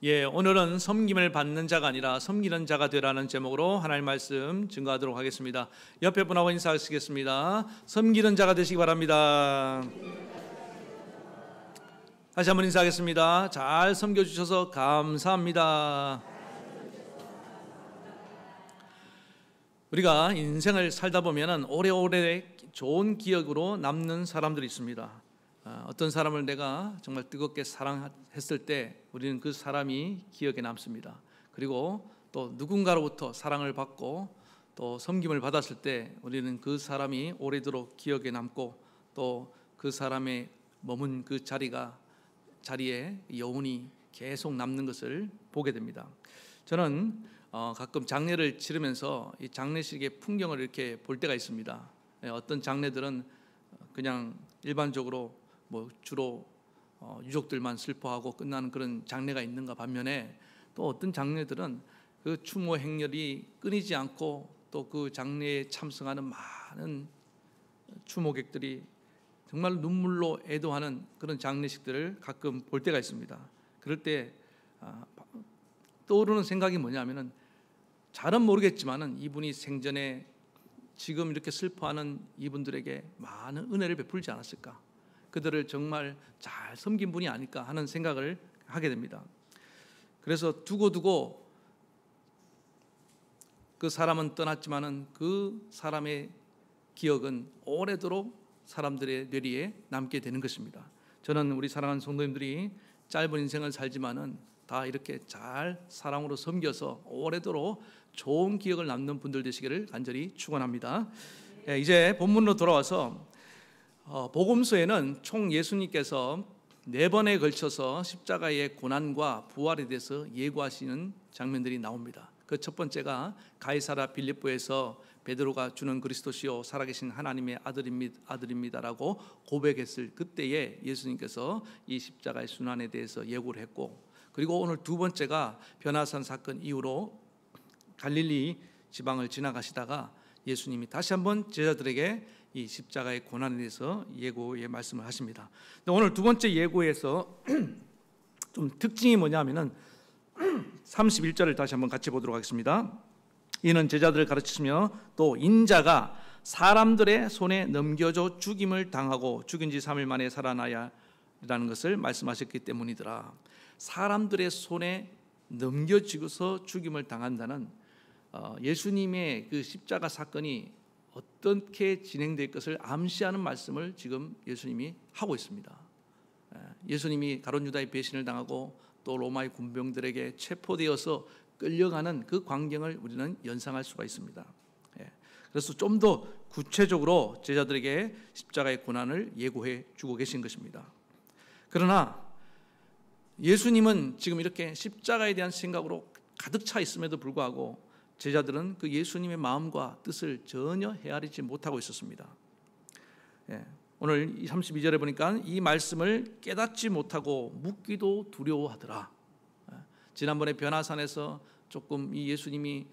오늘은 섬김을 받는 자가 아니라 섬기는 자가 되라는 제목으로 하나님의 말씀 증거하도록 하겠습니다. 옆에 분하고 인사하시겠습니다. 섬기는 자가 되시기 바랍니다. 다시 한번 인사하겠습니다. 잘 섬겨주셔서 감사합니다. 우리가 인생을 살다 보면 오래오래 좋은 기억으로 남는 사람들이 있습니다. 어떤 사람을 내가 정말 뜨겁게 사랑했을 때 우리는 그 사람이 기억에 남습니다. 그리고 또 누군가로부터 사랑을 받고 또 섬김을 받았을 때 우리는 그 사람이 오래도록 기억에 남고 또 그 사람의 머문 그 자리에 여운이 계속 남는 것을 보게 됩니다. 저는 가끔 장례를 치르면서 이 장례식의 풍경을 이렇게 볼 때가 있습니다. 어떤 장례들은 그냥 일반적으로 주로 유족들만 슬퍼하고 끝나는 그런 장례가 있는가 반면에 또 어떤 장례들은 그 추모 행렬이 끊이지 않고 또 그 장례에 참석하는 많은 추모객들이 정말 눈물로 애도하는 그런 장례식들을 가끔 볼 때가 있습니다. 그럴 때 떠오르는 생각이 뭐냐면은 잘은 모르겠지만은 이분이 생전에 지금 이렇게 슬퍼하는 이분들에게 많은 은혜를 베풀지 않았을까? 그들을 정말 잘 섬긴 분이 아닐까 하는 생각을 하게 됩니다. 그래서 두고두고 그 사람은 떠났지만은 그 사람의 기억은 오래도록 사람들의 뇌리에 남게 되는 것입니다. 저는 우리 사랑하는 성도님들이 짧은 인생을 살지만은 다 이렇게 잘 사랑으로 섬겨서 오래도록 좋은 기억을 남는 분들 되시기를 간절히 축원합니다. 이제 본문으로 돌아와서 복음서에는 총 예수님께서 4번에 걸쳐서 십자가의 고난과 부활에 대해서 예고하시는 장면들이 나옵니다. 그 첫 번째가 가이사랴 빌립보에서 베드로가 주는 그리스도시요 살아계신 하나님의 아들입니다라고 고백했을 그때에 예수님께서 이 십자가의 순환에 대해서 예고를 했고, 그리고 오늘 두 번째가 변화산 사건 이후로 갈릴리 지방을 지나가시다가 예수님이 다시 한번 제자들에게 이 십자가의 고난에 대해서 예고의 말씀을 하십니다. 오늘 두 번째 예고에서 좀 특징이 뭐냐면은 31절을 다시 한번 같이 보도록 하겠습니다. 이는 제자들을 가르치시며 또 인자가 사람들의 손에 넘겨져 죽임을 당하고 죽은 지 3일 만에 살아나야 라는 것을 말씀하셨기 때문이더라. 사람들의 손에 넘겨지고서 죽임을 당한다는 예수님의 그 십자가 사건이 어떻게 진행될 것을 암시하는 말씀을 지금 예수님이 하고 있습니다. 예수님이 가룟 유다의 배신을 당하고 또 로마의 군병들에게 체포되어서 끌려가는 그 광경을 우리는 연상할 수가 있습니다. 그래서 좀 더 구체적으로 제자들에게 십자가의 고난을 예고해 주고 계신 것입니다. 그러나 예수님은 지금 이렇게 십자가에 대한 생각으로 가득 차 있음에도 불구하고 제자들은 그 예수님의 마음과 뜻을 전혀 헤아리지 못하고 있었습니다. 오늘 32절에 보니까 이 말씀을 깨닫지 못하고 묻기도 두려워하더라. 지난번에 변화산에서 조금 이 예수님이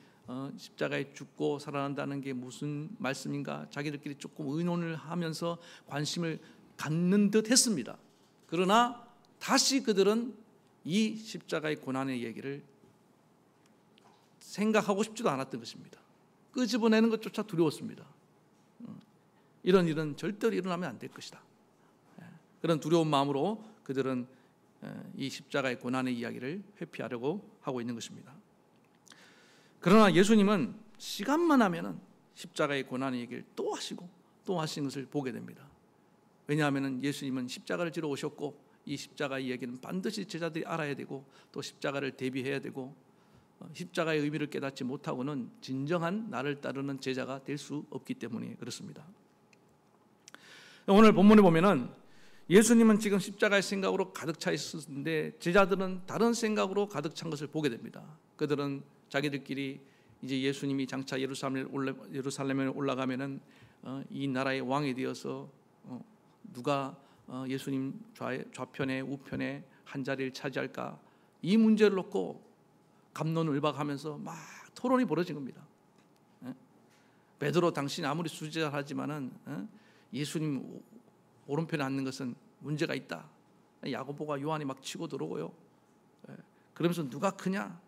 십자가에 죽고 살아난다는 게 무슨 말씀인가 자기들끼리 조금 의논을 하면서 관심을 갖는 듯 했습니다. 그러나 다시 그들은 이 십자가의 고난의 얘기를 생각하고 싶지도 않았던 것입니다. 끄집어내는 것조차 두려웠습니다. 이런 일은 절대로 일어나면 안 될 것이다. 그런 두려운 마음으로 그들은 이 십자가의 고난의 이야기를 회피하려고 하고 있는 것입니다. 그러나 예수님은 시간만 하면은 십자가의 고난의 얘기를 또 하시고 또 하시는 것을 보게 됩니다. 왜냐하면 예수님은 십자가를 지러 오셨고 이 십자가의 얘기는 반드시 제자들이 알아야 되고 또 십자가를 대비해야 되고 십자가의 의미를 깨닫지 못하고는 진정한 나를 따르는 제자가 될 수 없기 때문에 그렇습니다. 오늘 본문에 보면은 예수님은 지금 십자가의 생각으로 가득 차 있었는데 제자들은 다른 생각으로 가득 찬 것을 보게 됩니다. 그들은 자기들끼리 이제 예수님이 장차 예루살렘에 올라가면은 이 나라의 왕이 되어서 누가 예수님 좌편에 우편에 한 자리를 차지할까, 이 문제를 놓고 갑론을박하면서 막 토론이 벌어진 겁니다. 베드로 당신이 아무리 수제자하지만은 예수님 오른편에 앉는 것은 문제가 있다. 야고보가 요한이 막 치고 들어오고요. 그러면서 누가 크냐?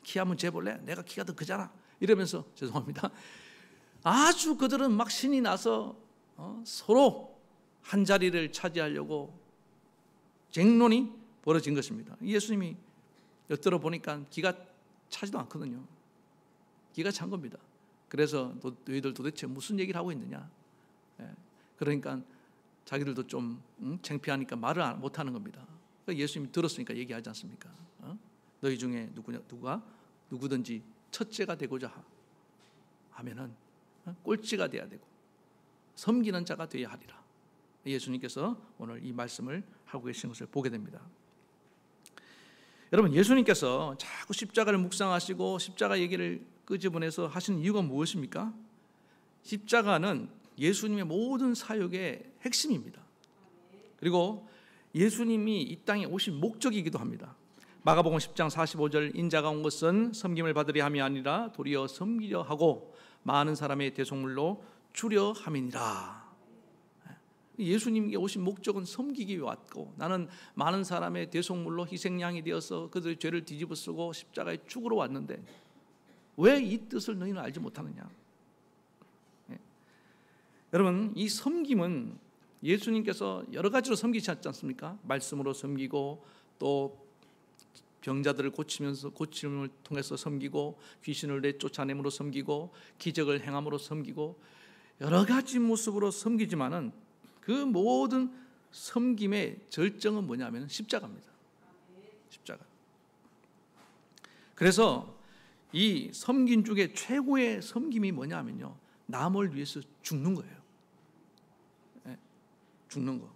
키 한번 재볼래? 내가 키가 더 크잖아. 이러면서 죄송합니다. 아주 그들은 막 신이 나서 서로 한 자리를 차지하려고 쟁론이 벌어진 것입니다. 예수님이 엿들어 보니까 기가 차지도 않거든요. 기가 찬 겁니다. 그래서 너희들 도대체 무슨 얘기를 하고 있느냐? 그러니까 자기들도 좀 창피하니까 말을 못하는 겁니다. 예수님이 들었으니까 얘기하지 않습니까? 너희 중에 누구든지 첫째가 되고자 하면은 꼴찌가 돼야 되고 섬기는 자가 되어야 하리라. 예수님께서 오늘 이 말씀을 하고 계신 것을 보게 됩니다. 여러분, 예수님께서 자꾸 십자가를 묵상하시고 십자가 얘기를 끄집어내서 하시는 이유가 무엇입니까? 십자가는 예수님의 모든 사역의 핵심입니다. 그리고 예수님이 이 땅에 오신 목적이기도 합니다. 마가복음 10장 45절, 인자가 온 것은 섬김을 받으려 함이 아니라 도리어 섬기려 하고 많은 사람의 대속물로 주려 함이니라. 예수님께 오신 목적은 섬기기 위해 왔고, 나는 많은 사람의 대속물로 희생양이 되어서 그들의 죄를 뒤집어 쓰고 십자가에 죽으러 왔는데 왜 이 뜻을 너희는 알지 못하느냐? 여러분, 이 섬김은 예수님께서 여러 가지로 섬기셨지 않습니까? 말씀으로 섬기고, 또 병자들을 고침을 통해서 섬기고, 귀신을 내쫓아냄으로 섬기고, 기적을 행함으로 섬기고, 여러 가지 모습으로 섬기지만은 그 모든 섬김의 절정은 뭐냐면 십자가입니다. 십자가. 그래서 이 섬긴 중에 최고의 섬김이 뭐냐면요, 남을 위해서 죽는 거예요. 죽는 거.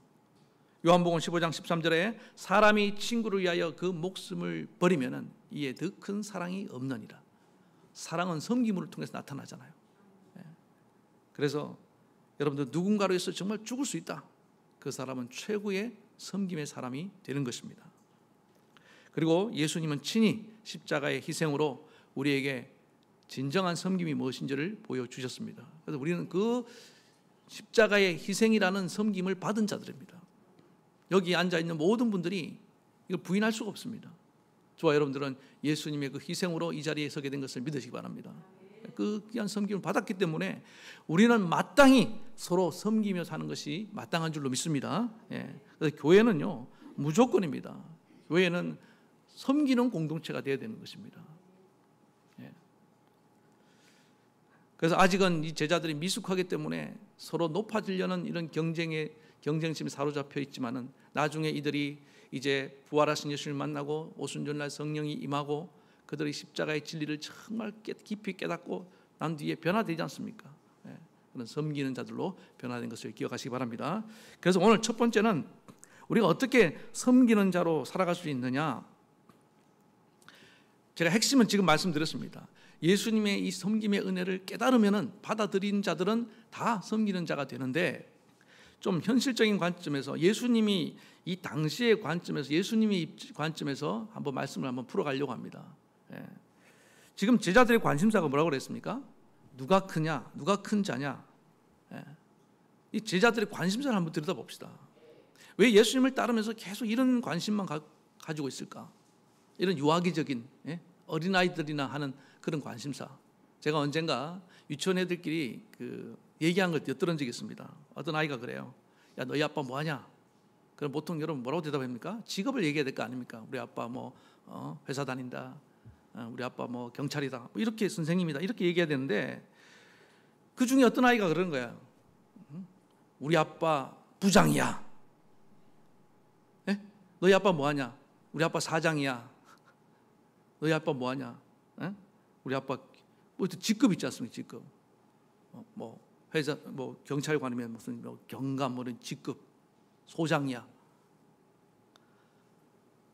요한복음 15장 13절에 사람이 친구를 위하여 그 목숨을 버리면은 이에 더 큰 사랑이 없느니라. 사랑은 섬김을 통해서 나타나잖아요. 그래서 여러분들 누군가로 해서 정말 죽을 수 있다. 그 사람은 최고의 섬김의 사람이 되는 것입니다. 그리고 예수님은 친히 십자가의 희생으로 우리에게 진정한 섬김이 무엇인지를 보여주셨습니다. 그래서 우리는 그 십자가의 희생이라는 섬김을 받은 자들입니다. 여기 앉아있는 모든 분들이 이걸 부인할 수가 없습니다. 저와 여러분들은 예수님의 그 희생으로 이 자리에 서게 된 것을 믿으시기 바랍니다. 그 귀한 섬김을 받았기 때문에 우리는 마땅히 서로 섬기며 사는 것이 마땅한 줄로 믿습니다. 그래서 교회는요, 무조건입니다. 교회는 섬기는 공동체가 되어야 되는 것입니다. 그래서 아직은 이 제자들이 미숙하기 때문에 서로 높아지려는 이런 경쟁심에 사로잡혀 있지만은 나중에 이들이 이제 부활하신 예수를 만나고 오순절날 성령이 임하고 그들이 십자가의 진리를 정말 깊이 깨닫고 난 뒤에 변화되지 않습니까? 그런 섬기는 자들로 변화된 것을 기억하시기 바랍니다. 그래서 오늘 첫 번째는 우리가 어떻게 섬기는 자로 살아갈 수 있느냐? 제가 핵심은 지금 말씀드렸습니다. 예수님의 이 섬김의 은혜를 깨달으면은 받아들인 자들은 다 섬기는 자가 되는데, 좀 현실적인 관점에서 예수님이 이 당시의 관점에서 예수님의 관점에서 한번 말씀을 한번 풀어가려고 합니다. 지금 제자들의 관심사가 뭐라고 그랬습니까? 누가 크냐, 누가 큰 자냐. 이 제자들의 관심사를 한번 들여다봅시다. 왜 예수님을 따르면서 계속 이런 관심만 가지고 있을까? 이런 유아기적인 어린아이들이나 하는 그런 관심사. 제가 언젠가 유치원 애들끼리 얘기한 걸 엿들은 적이 있습니다. 어떤 아이가 그래요. 야, 너희 아빠 뭐 하냐? 그럼 보통 여러분 뭐라고 대답합니까? 직업을 얘기해야 될 거 아닙니까? 우리 아빠 뭐 회사 다닌다. 우리 아빠 뭐 경찰이다. 뭐 이렇게 선생님이다. 이렇게 얘기해야 되는데, 그 중에 어떤 아이가 그런 거야. 우리 아빠 부장이야. 너희 아빠 뭐 하냐? 우리 아빠 사장이야. 너희 아빠 뭐 하냐? 우리 아빠 뭐 직급 있지 않습니까? 직급. 뭐 회사 뭐 경찰관이면 무슨 뭐 경감 뭐 이런 직급 소장이야.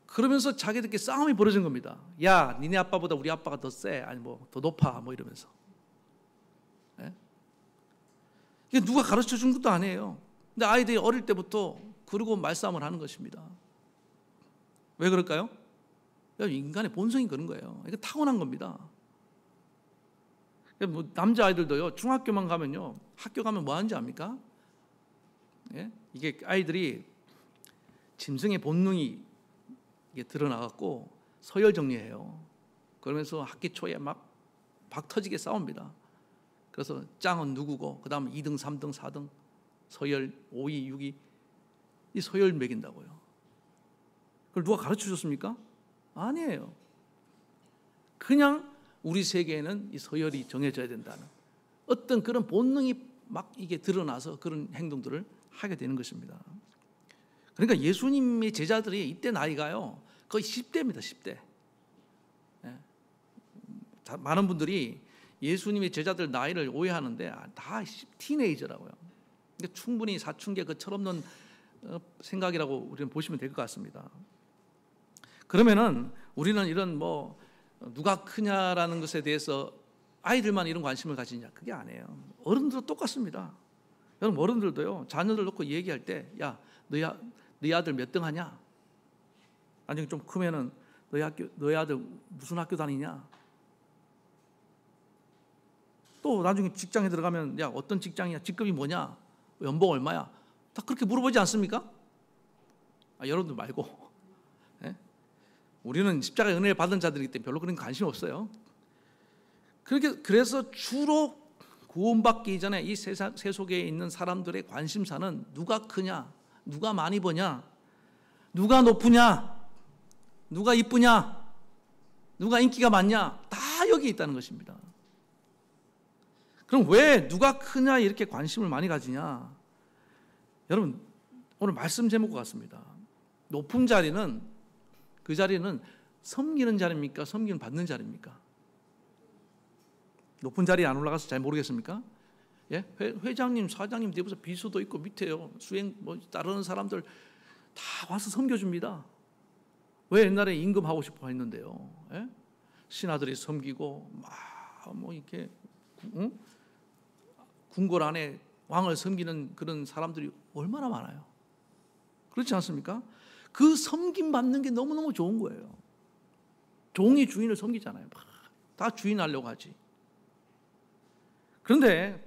그러면서 자기들끼리 싸움이 벌어진 겁니다. 야, 니네 아빠보다 우리 아빠가 더 세, 아니 뭐 더 높아, 뭐 이러면서. 이게 누가 가르쳐 준 것도 아니에요. 근데 아이들이 어릴 때부터 그러고 말싸움을 하는 것입니다. 왜 그럴까요? 인간의 본성이 그런 거예요. 이게 타고난 겁니다. 뭐 남자 아이들도요, 중학교만 가면요, 학교 가면 뭐 하는지 압니까? 이게 아이들이 짐승의 본능이 이게 드러나갖고 서열 정리해요. 그러면서 학기 초에 막 박터지게 싸웁니다. 그래서 짱은 누구고 그 다음 2등, 3등, 4등 서열 5위, 6위 이 서열 매긴다고요. 그걸 누가 가르쳐 줬습니까? 아니에요. 그냥 우리 세계에는 이 서열이 정해져야 된다는 어떤 그런 본능이 막 이게 드러나서 그런 행동들을 하게 되는 것입니다. 그러니까 예수님의 제자들이 이때 나이가요 거의 10대입니다. 10대. 많은 분들이 예수님의 제자들 나이를 오해하는데 다 티네이저라고요. 그러니까 충분히 사춘기의 그 철없는 생각이라고 우리는 보시면 될 것 같습니다. 그러면은 우리는 이런 뭐 누가 크냐라는 것에 대해서 아이들만 이런 관심을 가지냐, 그게 아니에요. 어른들도 똑같습니다. 여러분 어른들도요 자녀들 놓고 얘기할 때 야 너희 아들 몇 등 하냐? 나중에 좀 크면은 너희 아들 무슨 학교 다니냐? 또 나중에 직장에 들어가면 야 어떤 직장이야? 직급이 뭐냐? 연봉 얼마야? 다 그렇게 물어보지 않습니까? 여러분들 말고 우리는 십자가의 은혜를 받은 자들이기 때문에 별로 그런 관심 없어요. 그래서 주로 구원받기 이전에 이 세속에 있는 사람들의 관심사는 누가 크냐, 누가 많이 버냐, 누가 높으냐, 누가 이쁘냐, 누가 인기가 많냐, 다 여기 있다는 것입니다. 그럼 왜 누가 크냐 이렇게 관심을 많이 가지냐? 여러분 오늘 말씀 제목 같습니다. 높은 자리는 그 자리는 섬기는 자리입니까? 섬기는 받는 자리입니까? 높은 자리에 안 올라가서 잘 모르겠습니까? 예? 회장님, 사장님, 내부서 비서도 있고 밑에요 수행 뭐 따르는 사람들 다 와서 섬겨줍니다. 왜 옛날에 임금하고 싶어 했는데요? 예? 신하들이 섬기고 막 뭐 이렇게 궁궐 안에 왕을 섬기는 그런 사람들이 얼마나 많아요. 그렇지 않습니까? 그 섬김 받는 게 너무너무 좋은 거예요. 종이 주인을 섬기잖아요. 다 주인 하려고 하지. 그런데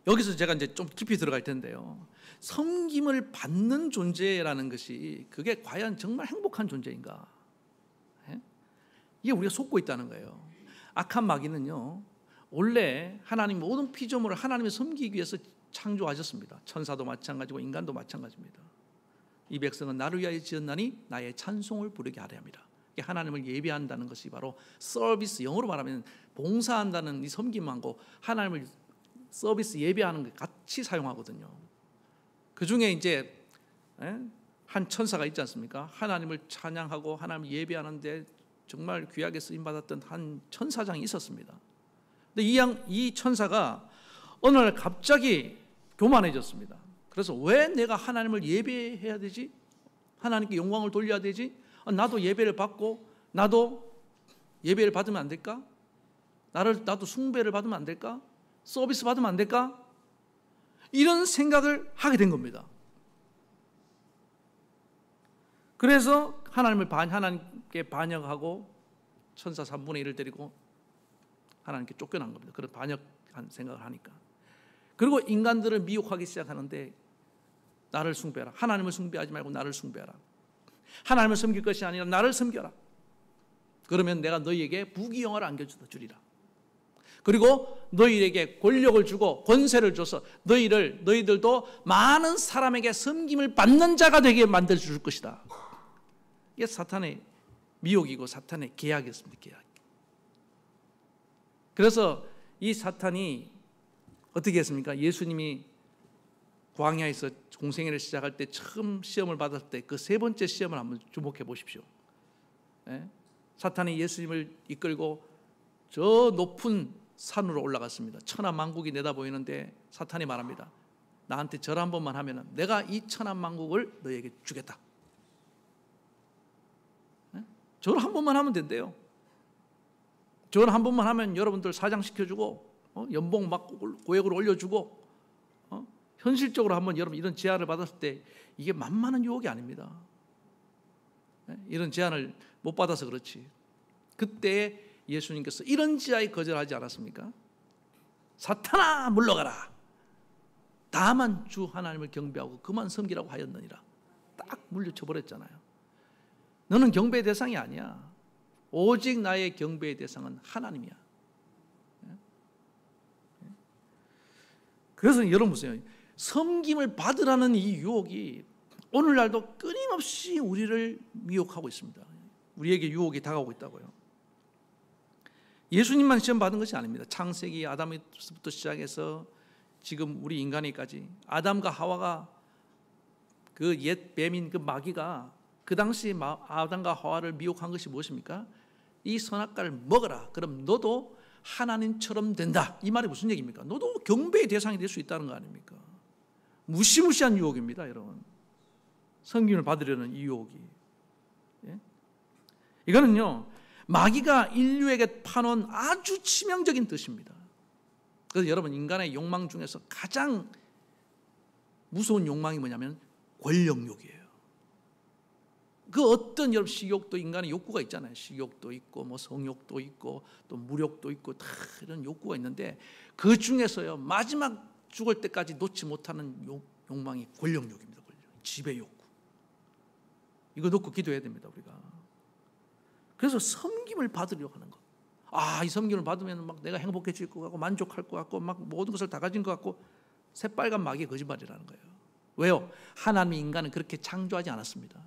여기서 제가 이제 좀 깊이 들어갈 텐데요. 섬김을 받는 존재라는 것이 그게 과연 정말 행복한 존재인가? 이게 우리가 속고 있다는 거예요. 악한 마귀는요, 원래 하나님 모든 피조물을 하나님을 섬기기 위해서 창조하셨습니다. 천사도 마찬가지고 인간도 마찬가지입니다. 이 백성은 나를 위하여 지었나니 나의 찬송을 부르게 하려 합니다. 하나님을 예배한다는 것이 바로 서비스, 영어로 말하면 봉사한다는 이 섬김하고 하나님을 서비스 예배하는 것 같이 사용하거든요. 그 중에 이제 한 천사가 있지 않습니까? 하나님을 찬양하고 하나님을 예배하는데 정말 귀하게 쓰임 받았던 한 천사장이 있었습니다. 근데 이 천사가 어느 날 갑자기 교만해졌습니다. 그래서 왜 내가 하나님을 예배해야 되지? 하나님께 영광을 돌려야 되지? 나도 예배를 받고 나도 예배를 받으면 안 될까? 나도 숭배를 받으면 안 될까? 서비스 받으면 안 될까? 이런 생각을 하게 된 겁니다. 그래서 하나님께 반역하고 천사 3분의 1을 데리고 하나님께 쫓겨난 겁니다. 그런 반역한 생각을 하니까. 그리고 인간들을 미혹하기 시작하는데 나를 숭배하라. 하나님을 숭배하지 말고 나를 숭배하라. 하나님을 섬길 것이 아니라 나를 섬겨라. 그러면 내가 너희에게 부귀영화를 안겨주리라. 그리고 너희에게 권력을 주고 권세를 줘서 너희들도 많은 사람에게 섬김을 받는 자가 되게 만들어 줄 것이다. 이게 사탄의 미혹이고 사탄의 계약이었습니다. 계약. 그래서 이 사탄이 어떻게 했습니까? 예수님이 광야에서 공생애를 시작할 때 처음 시험을 받았을 때 그 세 번째 시험을 한번 주목해 보십시오. 사탄이 예수님을 이끌고 저 높은 산으로 올라갔습니다. 천하만국이 내다보이는데 사탄이 말합니다. 나한테 절 한 번만 하면 내가 이 천하만국을 너에게 주겠다. 절 한 번만 하면 된대요. 절 한 번만 하면 여러분들 사장시켜주고 연봉 막 고액으로 올려주고 현실적으로 한번 여러분 이런 제안을 받았을 때 이게 만만한 유혹이 아닙니다. 이런 제안을 못 받아서 그렇지. 그때 예수님께서 이런 지하에 거절하지 않았습니까? 사탄아 물러가라. 다만 주 하나님을 경배하고 그만 섬기라고 하였느니라. 딱 물리쳐 버렸잖아요. 너는 경배의 대상이 아니야. 오직 나의 경배의 대상은 하나님이야. 그래서 여러분 보세요. 섬김을 받으라는 이 유혹이 오늘날도 끊임없이 우리를 미혹하고 있습니다. 우리에게 유혹이 다가오고 있다고요. 예수님만 시험 받은 것이 아닙니다. 창세기 아담부터 시작해서 지금 우리 인간에까지 아담과 하와가 그 옛 뱀인 그 마귀가 그 당시 아담과 하와를 미혹한 것이 무엇입니까? 이 선악과를 먹어라. 그럼 너도 하나님처럼 된다. 이 말이 무슨 얘기입니까? 너도 경배의 대상이 될 수 있다는 거 아닙니까? 무시무시한 유혹입니다, 여러분. 섬김을 받으려는 이 유혹이. 예? 이거는요, 마귀가 인류에게 파놓은 아주 치명적인 뜻입니다. 그래서 여러분, 인간의 욕망 중에서 가장 무서운 욕망이 뭐냐면 권력욕이에요. 그 어떤 여러분 식욕도 인간의 욕구가 있잖아요. 식욕도 있고 뭐 성욕도 있고 또 무욕도 있고 다 이런 욕구가 있는데 그 중에서요 마지막 죽을 때까지 놓지 못하는 욕망이 권력욕입니다. 지배 욕구. 이거 놓고 기도해야 됩니다, 우리가. 그래서 섬김을 받으려고 하는 것. 이 섬김을 받으면 막 내가 행복해질 것 같고 만족할 것 같고 막 모든 것을 다 가진 것 같고 새빨간 마귀의 거짓말이라는 거예요. 왜요? 하나님이 인간은 그렇게 창조하지 않았습니다.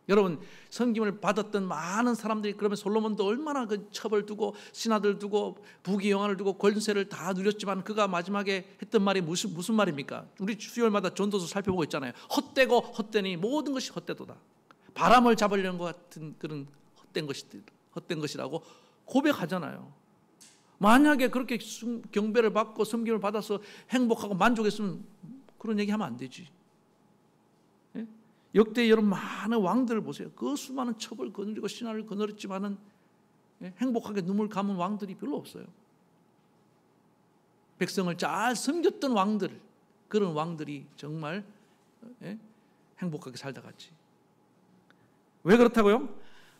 여러분, 섬김을 받았던 많은 사람들이 그러면 솔로몬도 얼마나 그 첩을 두고 신하들 두고 부귀영화를 두고 권세를 다 누렸지만 그가 마지막에 했던 말이 무슨 말입니까? 우리 수요일마다 전도서 살펴보고 있잖아요. 헛되고 헛되니 모든 것이 헛되도다. 바람을 잡으려는 것 같은 그런 헛된 것이라고 고백하잖아요. 만약에 그렇게 경배를 받고 섬김을 받아서 행복하고 만족했으면 그런 얘기하면 안 되지. 예? 역대 여러분 많은 왕들을 보세요. 그 수많은 첩을 거느리고 신하를 거느렸지만은 행복하게 눈물 감은 왕들이 별로 없어요. 백성을 잘 섬겼던 왕들, 그런 왕들이 정말 행복하게 살다 갔지. 왜 그렇다고요?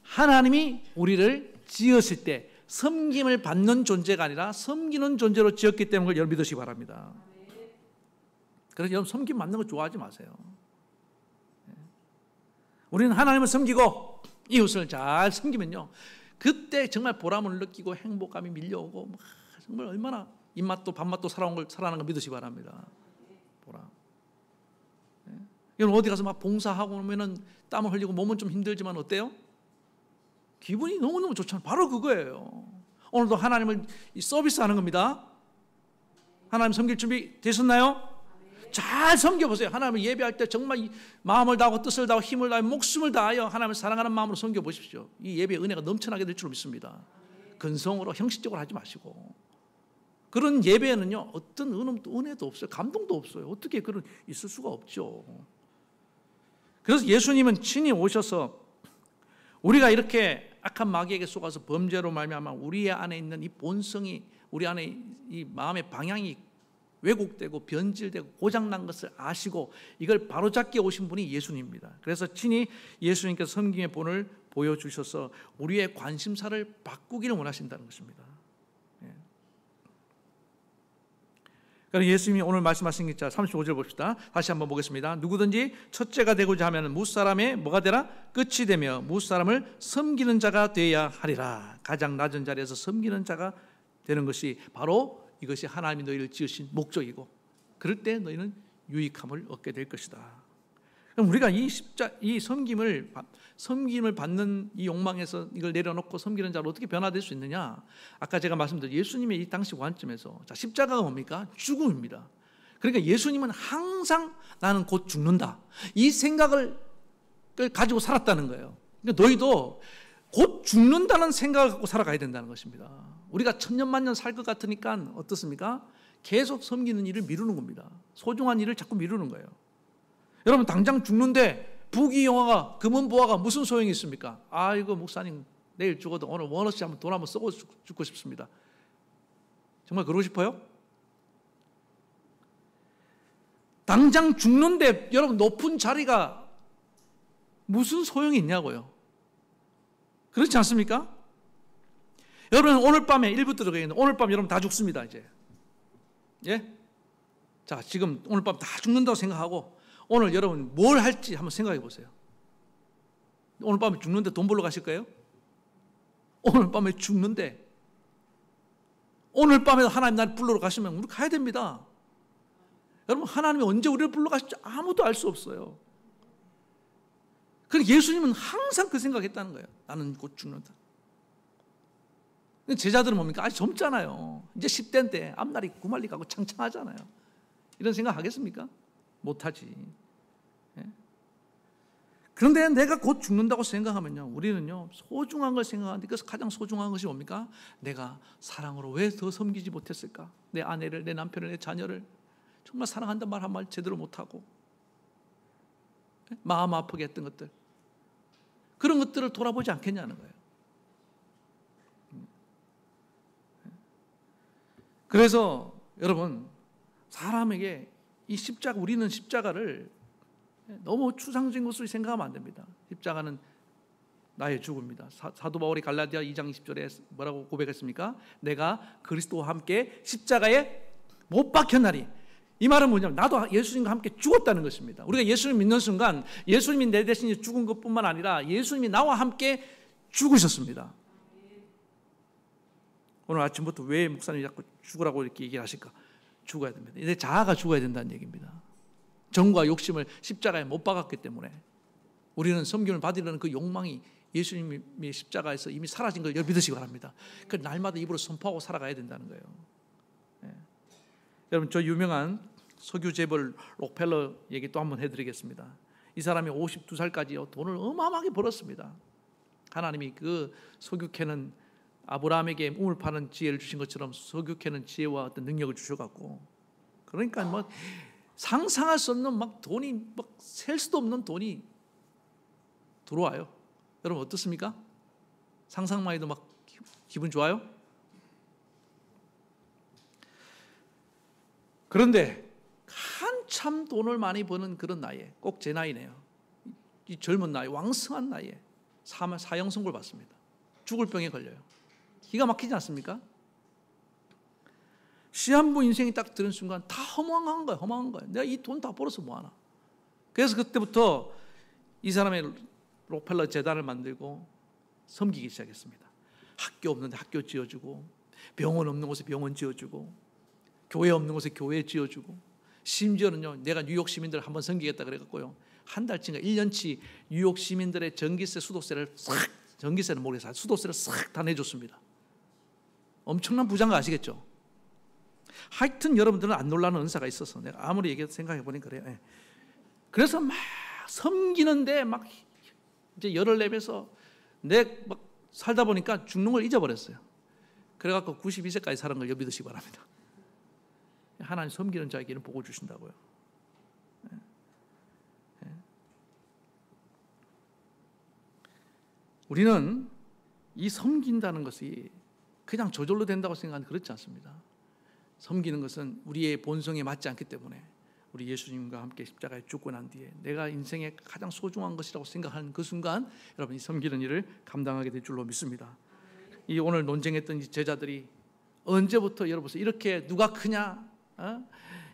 하나님이 우리를 지었을 때 섬김을 받는 존재가 아니라 섬기는 존재로 지었기 때문에 그걸 여러분 믿으시기 바랍니다. 그래서 여러분 섬김 받는 거 좋아하지 마세요. 우리는 하나님을 섬기고 이웃을 잘 섬기면요 그때 정말 보람을 느끼고 행복감이 밀려오고 정말 얼마나 입맛도 밥맛도 살아나는 걸 믿으시기 바랍니다. 보람. 여러분 어디 가서 막 봉사하고 오면은 땀을 흘리고 몸은 좀 힘들지만 어때요? 기분이 너무너무 좋잖아요. 바로 그거예요. 오늘도 하나님을 서비스하는 겁니다. 하나님 섬길 준비 되셨나요? 잘 섬겨보세요. 하나님을 예배할 때 정말 마음을 다하고 뜻을 다하고 힘을 다하고 목숨을 다하여 하나님을 사랑하는 마음으로 섬겨보십시오. 이 예배의 은혜가 넘쳐나게 될 줄 믿습니다. 근성으로 형식적으로 하지 마시고. 그런 예배에는요 어떤 은혜도 없어요. 감동도 없어요. 어떻게 그런 있을 수가 없죠. 그래서 예수님은 친히 오셔서 우리가 이렇게 악한 마귀에게 속아서 범죄로 말미암아 우리 안에 있는 이 본성이 우리 안에 이 마음의 방향이 왜곡되고 변질되고 고장난 것을 아시고 이걸 바로잡게 오신 분이 예수님입니다. 그래서 친히 예수님께서 섬김의 본을 보여주셔서 우리의 관심사를 바꾸기를 원하신다는 것입니다. 그래서 예수님이 오늘 말씀하신 게 35절 봅시다. 다시 한번 보겠습니다. 누구든지 첫째가 되고자 하면 무사람의 뭐가 되라? 끝이 되며 무사람을 섬기는 자가 되어야 하리라. 가장 낮은 자리에서 섬기는 자가 되는 것이 바로 이것이 하나님이 너희를 지으신 목적이고 그럴 때 너희는 유익함을 얻게 될 것이다. 그럼 우리가 이 섬김을 받는 이 욕망에서 이걸 내려놓고 섬기는 자로 어떻게 변화될 수 있느냐? 아까 제가 말씀드린 예수님의 이 당시 관점에서 십자가가 뭡니까? 죽음입니다. 그러니까 예수님은 항상 나는 곧 죽는다. 이 생각을 가지고 살았다는 거예요. 그러니까 너희도 곧 죽는다는 생각을 갖고 살아가야 된다는 것입니다. 우리가 천년만년 살 것 같으니까 어떻습니까? 계속 섬기는 일을 미루는 겁니다. 소중한 일을 자꾸 미루는 거예요. 여러분 당장 죽는데 부귀영화가 금은보화가 무슨 소용이 있습니까? 이거 목사님 내일 죽어도 오늘 원어치 한번 돈 한번 쓰고 죽고 싶습니다. 정말 그러고 싶어요? 당장 죽는데 여러분 높은 자리가 무슨 소용이 있냐고요. 그렇지 않습니까? 여러분 오늘 밤에 일부 들어가겠는데 오늘 밤 여러분 다 죽습니다 이제. 예? 자 지금 오늘 밤 다 죽는다고 생각하고 오늘 여러분 뭘 할지 한번 생각해 보세요. 오늘 밤에 죽는데 돈 벌러 가실 거예요? 오늘 밤에 죽는데 오늘 밤에 하나님 날 불러러 가시면 우리 가야 됩니다. 여러분, 하나님이 언제 우리를 불러 가실지 아무도 알 수 없어요. 그러니까 예수님은 항상 그 생각했다는 거예요. 나는 곧 죽는다. 제자들은 뭡니까? 아직 젊잖아요. 이제 10대인데 앞날이 구말리 가고 창창하잖아요. 이런 생각 하겠습니까? 못하지. 예? 그런데 내가 곧 죽는다고 생각하면요, 우리는요 소중한 걸 생각하는데 그래서 가장 소중한 것이 뭡니까? 내가 사랑으로 왜 더 섬기지 못했을까? 내 아내를, 내 남편을, 내 자녀를 정말 사랑한다는 말 한 말 제대로 못하고 마음 아프게 했던 것들, 그런 것들을 돌아보지 않겠냐는 거예요. 그래서 여러분, 사람에게 이 십자가, 우리는 십자가를 너무 추상적인 것으로 생각하면 안 됩니다. 십자가는 나의 죽음입니다. 사도 바울이 갈라디아 2장 20절에 뭐라고 고백했습니까? 내가 그리스도와 함께 십자가에 못 박혔나니. 이 말은 뭐냐면 나도 예수님과 함께 죽었다는 것입니다. 우리가 예수님 믿는 순간 예수님이 내 대신에 죽은 것뿐만 아니라 예수님이 나와 함께 죽으셨습니다. 오늘 아침부터 왜 목사님이 자꾸 죽으라고 이렇게 얘기를 하실까? 죽어야 됩니다. 이제 자아가 죽어야 된다는 얘기입니다. 정과 욕심을 십자가에 못 박았기 때문에 우리는 섬김을 받으려는 그 욕망이 예수님의 십자가에서 이미 사라진 걸 믿으시기 바랍니다. 그 날마다 입으로 선포하고 살아가야 된다는 거예요. 네. 여러분, 저 유명한 석유 재벌 록펠러 얘기 또 한번 해드리겠습니다. 이 사람이 52살까지 돈을 어마어마하게 벌었습니다. 하나님이 그 석유 캐는 아브라함에게 우물 파는 지혜를 주신 것처럼 석유 캐는 지혜와 어떤 능력을 주셔갖고, 그러니까 뭐 상상할 수 없는 막 돈이 막 셀 수도 없는 돈이 들어와요. 여러분 어떻습니까? 상상만 해도 막 기분 좋아요? 그런데 한참 돈을 많이 버는 그런 나이에, 꼭 제 나이네요. 이 젊은 나이, 왕성한 나이에 사형 선고를 받습니다. 죽을 병에 걸려요. 기가 막히지 않습니까? 시한부 인생이 딱 들은 순간 다 허망한 거예요. 허망한 거예요. 내가 이 돈 다 벌어서 뭐하나. 그래서 그때부터 이 사람의 록펠러 재단을 만들고 섬기기 시작했습니다. 학교 없는데 학교 지어주고, 병원 없는 곳에 병원 지어주고, 교회 없는 곳에 교회 지어주고, 심지어는요, 내가 뉴욕 시민들을 한번 섬기겠다 그래갖고요, 한 달치인가 1년치 뉴욕 시민들의 전기세, 수도세를 싹, 전기세는 모르겠어요, 수도세를 싹 다 내줬습니다. 엄청난 부자인 거 아시겠죠? 하여튼 여러분들은 안 놀라는 은사가 있어서 내가 아무리 얘기해도 생각해 보니 그래요. 예. 그래서 막 섬기는데 막 이제 열을 내면서 내 막 살다 보니까 죽는 걸 잊어버렸어요. 그래갖고 92세까지 사는 걸 믿으시기 바랍니다. 하나님 섬기는 자에게는 복을 주신다고요. 예. 예. 우리는 이 섬긴다는 것이 그냥 저절로 된다고 생각하는 그렇지 않습니다. 섬기는 것은 우리의 본성에 맞지 않기 때문에 우리 예수님과 함께 십자가에 죽고 난 뒤에 내가 인생의 가장 소중한 것이라고 생각하는 그 순간 여러분 이 섬기는 일을 감당하게 될 줄로 믿습니다. 이 오늘 논쟁했던 이 제자들이 언제부터 여러분 이렇게 누가 크냐,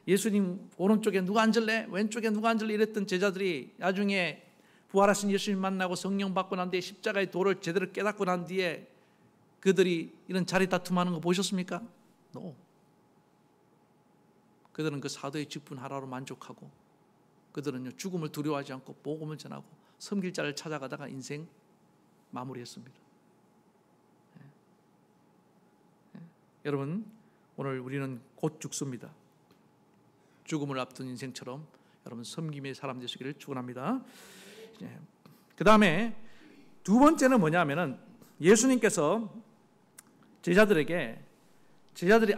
예수님 오른쪽에 누가 앉을래, 왼쪽에 누가 앉을래 이랬던 제자들이 나중에 부활하신 예수님 만나고 성령 받고 난 뒤에 십자가의 도를 제대로 깨닫고 난 뒤에 그들이 이런 자리 다툼하는 거 보셨습니까? No. 그들은 그 사도의 직분 하나로 만족하고, 그들은요 죽음을 두려워하지 않고 복음을 전하고 섬길 자를 찾아가다가 인생 마무리했습니다. 예. 예. 여러분, 오늘 우리는 곧 죽습니다. 죽음을 앞둔 인생처럼 여러분 섬김의 사람 되시기를 축원합니다. 예. 그 다음에 두 번째는 뭐냐면은 예수님께서 제자들이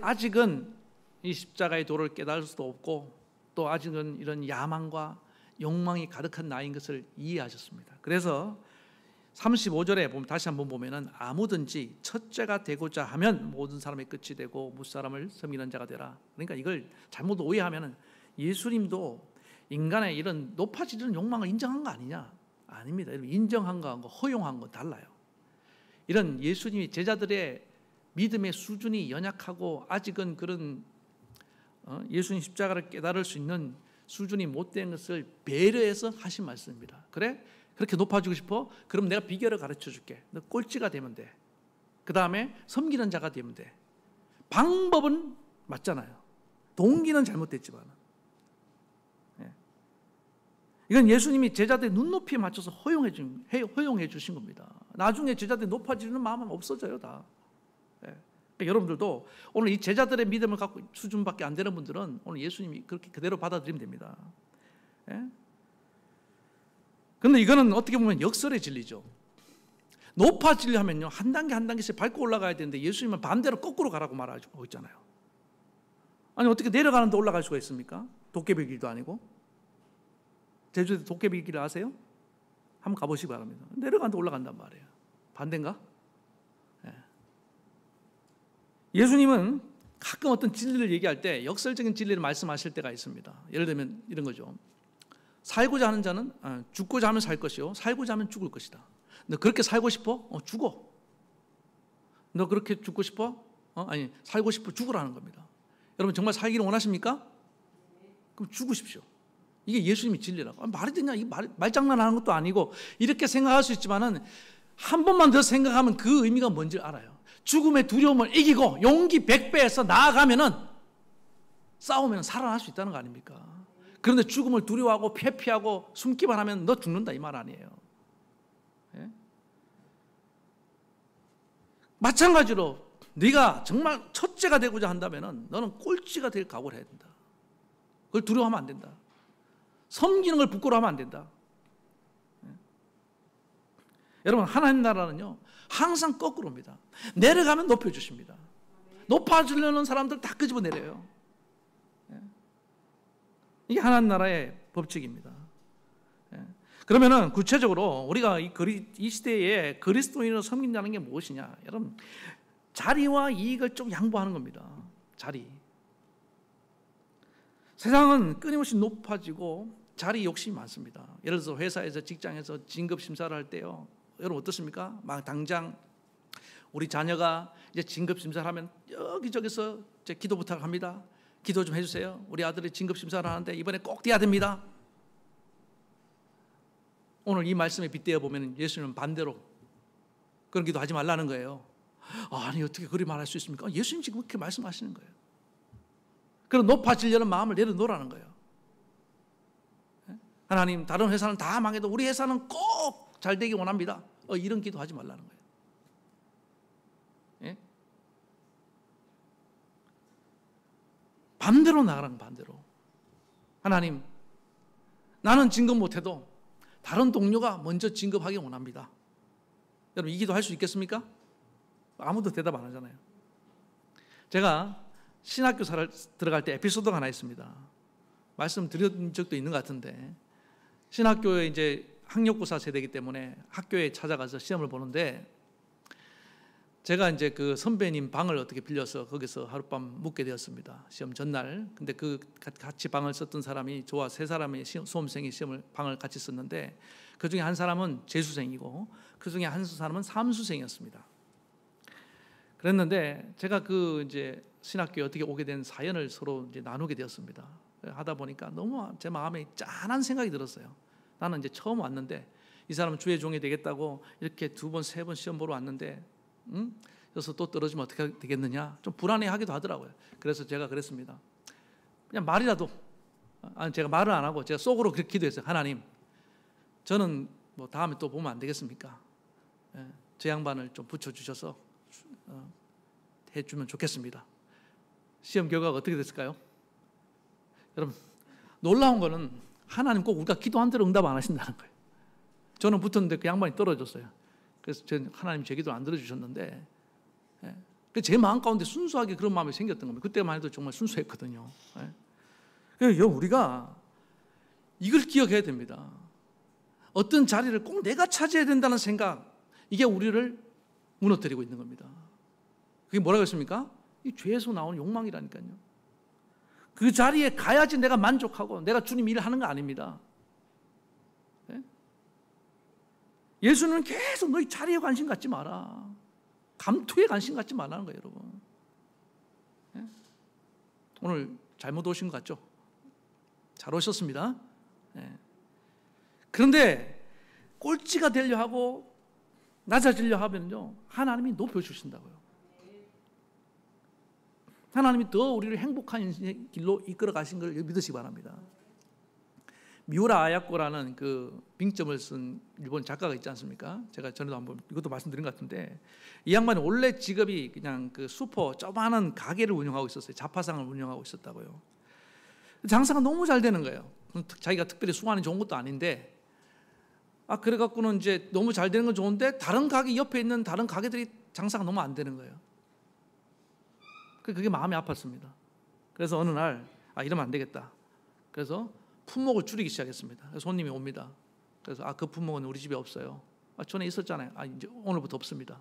아직은 이 십자가의 도를 깨달을 수도 없고 또 아직은 이런 야망과 욕망이 가득한 나이인 것을 이해하셨습니다. 그래서 35절에 보면 다시 한번 보면은 아무든지 첫째가 되고자 하면 모든 사람의 끝이 되고 무사람을 섬기는 자가 되라. 그러니까 이걸 잘못 오해하면은 예수님도 인간의 이런 높아지는 욕망을 인정한 거 아니냐? 아닙니다. 인정한 거하고 허용한 거 달라요. 이런 예수님이 제자들의 믿음의 수준이 연약하고 아직은 그런 예수님 십자가를 깨달을 수 있는 수준이 못된 것을 배려해서 하신 말씀입니다. 그래? 그렇게 높아지고 싶어? 그럼 내가 비결을 가르쳐 줄게. 너 꼴찌가 되면 돼. 그 다음에 섬기는 자가 되면 돼. 방법은 맞잖아요. 동기는 잘못됐지만. 이건 예수님이 제자들의 눈높이에 맞춰서 허용해 주신 겁니다. 나중에 제자들이 높아지는 마음은 없어져요, 다. 그러니까 여러분들도 오늘 이 제자들의 믿음을 갖고 수준밖에 안 되는 분들은 오늘 예수님이 그렇게 그대로 받아들이면 됩니다. 그런데 이거는 어떻게 보면 역설의 진리죠. 높아지려 하면요, 한 단계 한 단계씩 밟고 올라가야 되는데 예수님은 반대로 거꾸로 가라고 말하고 있잖아요. 아니 어떻게 내려가는데 올라갈 수가 있습니까? 도깨비 길도 아니고. 제주도 도깨비 길 아세요? 한번 가보시기 바랍니다. 내려가는데 올라간단 말이에요. 반대인가? 예수님은 가끔 어떤 진리를 얘기할 때 역설적인 진리를 말씀하실 때가 있습니다. 예를 들면 이런 거죠. 살고자 하는 자는 죽고자 하면 살 것이요 살고자 하면 죽을 것이다. 너 그렇게 살고 싶어? 죽어. 너 그렇게 죽고 싶어? 아니 살고 싶어 죽으라는 겁니다. 여러분 정말 살기를 원하십니까? 그럼 죽으십시오. 이게 예수님의 진리라고. 말이 되냐? 이 말장난하는 것도 아니고 이렇게 생각할 수 있지만은 한 번만 더 생각하면 그 의미가 뭔지 알아요. 죽음의 두려움을 이기고 용기 100배에서 나아가면은 싸우면 살아날 수 있다는 거 아닙니까? 그런데 죽음을 두려워하고 회피하고 숨기만 하면 너 죽는다 이 말 아니에요. 마찬가지로 네가 정말 첫째가 되고자 한다면은 너는 꼴찌가 될 각오를 해야 된다. 그걸 두려워하면 안 된다. 섬기는 걸 부끄러워하면 안 된다. 여러분 하나님 나라는요 항상 거꾸로입니다. 내려가면 높여주십니다. 높아지려는 사람들 다 끄집어 내려요. 이게 하나님 나라의 법칙입니다. 그러면은 구체적으로 우리가 이 시대에 그리스도인으로 섬긴다는 게 무엇이냐? 여러분 자리와 이익을 좀 양보하는 겁니다. 자리. 세상은 끊임없이 높아지고 자리 욕심이 많습니다. 예를 들어서 회사에서 직장에서 진급 심사를 할 때요. 여러분 어떻습니까? 막 당장 우리 자녀가 이제 진급 심사를 하면 여기저기서 이제 기도 부탁을 합니다. 기도 좀 해주세요. 우리 아들이 진급 심사를 하는데 이번에 꼭 돼야 됩니다. 오늘 이 말씀에 빗대어 보면 예수님은 반대로 그런 기도 하지 말라는 거예요. 아니 어떻게 그리 말할 수 있습니까? 예수님 지금 그렇게 말씀하시는 거예요. 그런 높아지려는 마음을 내려놓으라는 거예요. 하나님 다른 회사는 다 망해도 우리 회사는 꼭 잘 되기 원합니다. 이런 기도 하지 말라는 거예요. 예? 반대로 나가라는 반대로. 하나님 나는 진급 못해도 다른 동료가 먼저 진급하기 원합니다. 여러분 이 기도 할 수 있겠습니까? 아무도 대답 안 하잖아요. 제가 신학교사를 들어갈 때 에피소드가 하나 있습니다. 말씀드린 적도 있는 것 같은데 신학교에 이제 학력고사 세대이기 때문에 학교에 찾아가서 시험을 보는데 제가 이제 그 선배님 방을 어떻게 빌려서 거기서 하룻밤 묵게 되었습니다. 시험 전날. 근데 그 같이 방을 썼던 사람이 저와 세 사람의 수험생이 방을 같이 썼는데 그 중에 한 사람은 재수생이고 그 중에 한 사람은 삼수생이었습니다. 그랬는데 제가 그 이제 신학교에 어떻게 오게 된 사연을 서로 이제 나누게 되었습니다. 하다 보니까 너무 제 마음에 짠한 생각이 들었어요. 나는 이제 처음 왔는데 이 사람은 주의 종이 되겠다고 이렇게 2번, 3번 시험 보러 왔는데 그래서 또 떨어지면 어떻게 되겠느냐 좀 불안해하기도 하더라고요. 그래서 제가 그랬습니다. 그냥 말이라도 제가 말을 안 하고 제가 속으로 그렇게 기도했어요. 하나님 저는 뭐 다음에 또 보면 안 되겠습니까? 저 양반을 좀 붙여주셔서 해주면 좋겠습니다. 시험 결과가 어떻게 됐을까요? 여러분 놀라운 거는 하나님 꼭 우리가 기도한 대로 응답 안 하신다는 거예요. 저는 붙었는데 그 양반이 떨어졌어요. 그래서 하나님 제 기도를 안 들어주셨는데 제 마음 가운데 순수하게 그런 마음이 생겼던 겁니다. 그때만 해도 정말 순수했거든요. 그래서 우리가 이걸 기억해야 됩니다. 어떤 자리를 꼭 내가 차지해야 된다는 생각, 이게 우리를 무너뜨리고 있는 겁니다. 그게 뭐라고 했습니까? 이 죄에서 나오는 욕망이라니까요. 그 자리에 가야지 내가 만족하고 내가 주님 일을 하는 거 아닙니다. 예수는 계속 너희 자리에 관심 갖지 마라. 감투에 관심 갖지 말라는 거예요, 여러분. 오늘 잘못 오신 것 같죠? 잘 오셨습니다. 그런데 꼴찌가 되려 하고 낮아지려 하면요, 하나님이 높여주신다고요. 하나님이 더 우리를 행복한 인생의 길로 이끌어 가신 걸 믿으시기 바랍니다. 미우라 아야코라는 그 빙점을 쓴 일본 작가가 있지 않습니까? 제가 전에도 한번 이것도 말씀드린 것 같은데, 이 양반이 원래 직업이 그냥 그 슈퍼 조그마한 가게를 운영하고 있었어요. 자파상을 운영하고 있었다고요. 장사가 너무 잘 되는 거예요. 자기가 특별히 수완이 좋은 것도 아닌데, 그래갖고는 이제 너무 잘 되는 건 좋은데 다른 가게 옆에 있는 다른 가게들이 장사가 너무 안 되는 거예요. 그게 마음이 아팠습니다. 그래서 어느 날 이러면 안 되겠다. 그래서 품목을 줄이기 시작했습니다. 그래서 손님이 옵니다. 그래서 그 품목은 우리 집에 없어요. 전에 있었잖아요. 이제 오늘부터 없습니다.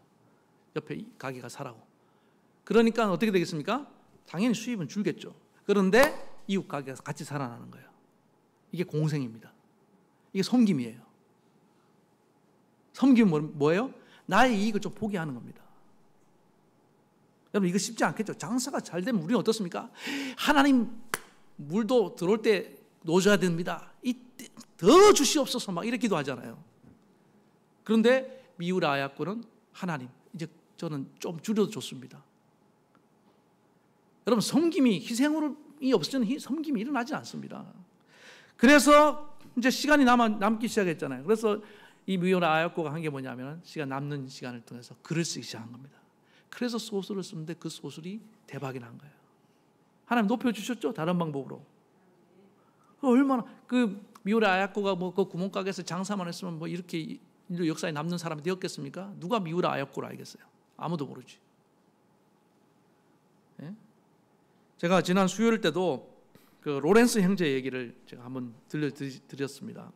옆에 이 가게가 사라고. 그러니까 어떻게 되겠습니까? 당연히 수입은 줄겠죠. 그런데 이웃 가게가 같이 살아나는 거예요. 이게 공생입니다. 이게 섬김이에요. 섬김은 뭐예요? 나의 이익을 좀 포기하는 겁니다. 여러분, 이거 쉽지 않겠죠? 장사가 잘 되면 우리는 어떻습니까? 하나님, 물도 들어올 때 놓아줘야 됩니다. 더 주시옵소서 막 이렇게 기도하잖아요. 그런데 미우라 아야코는 하나님, 이제 저는 좀 줄여도 좋습니다. 여러분, 섬김이 희생이 없으면 섬김이 일어나지 않습니다. 그래서 이제 시간이 남기 시작했잖아요. 그래서 이 미우라 아야코가 한 게 뭐냐면, 남는 시간을 통해서 글을 쓰기 시작한 겁니다. 그래서 소설을 쓰는데 그 소설이 대박이 난 거예요. 하나님 높여주셨죠? 다른 방법으로. 얼마나 그 미우라 아야코가 그 구멍가게에서 장사만 했으면 이렇게 인류 역사에 남는 사람이 되었겠습니까? 누가 미우라 아야코를 알겠어요? 아무도 모르지. 예? 제가 지난 수요일 때도 그 로렌스 형제 얘기를 제가 한번 들려드렸습니다.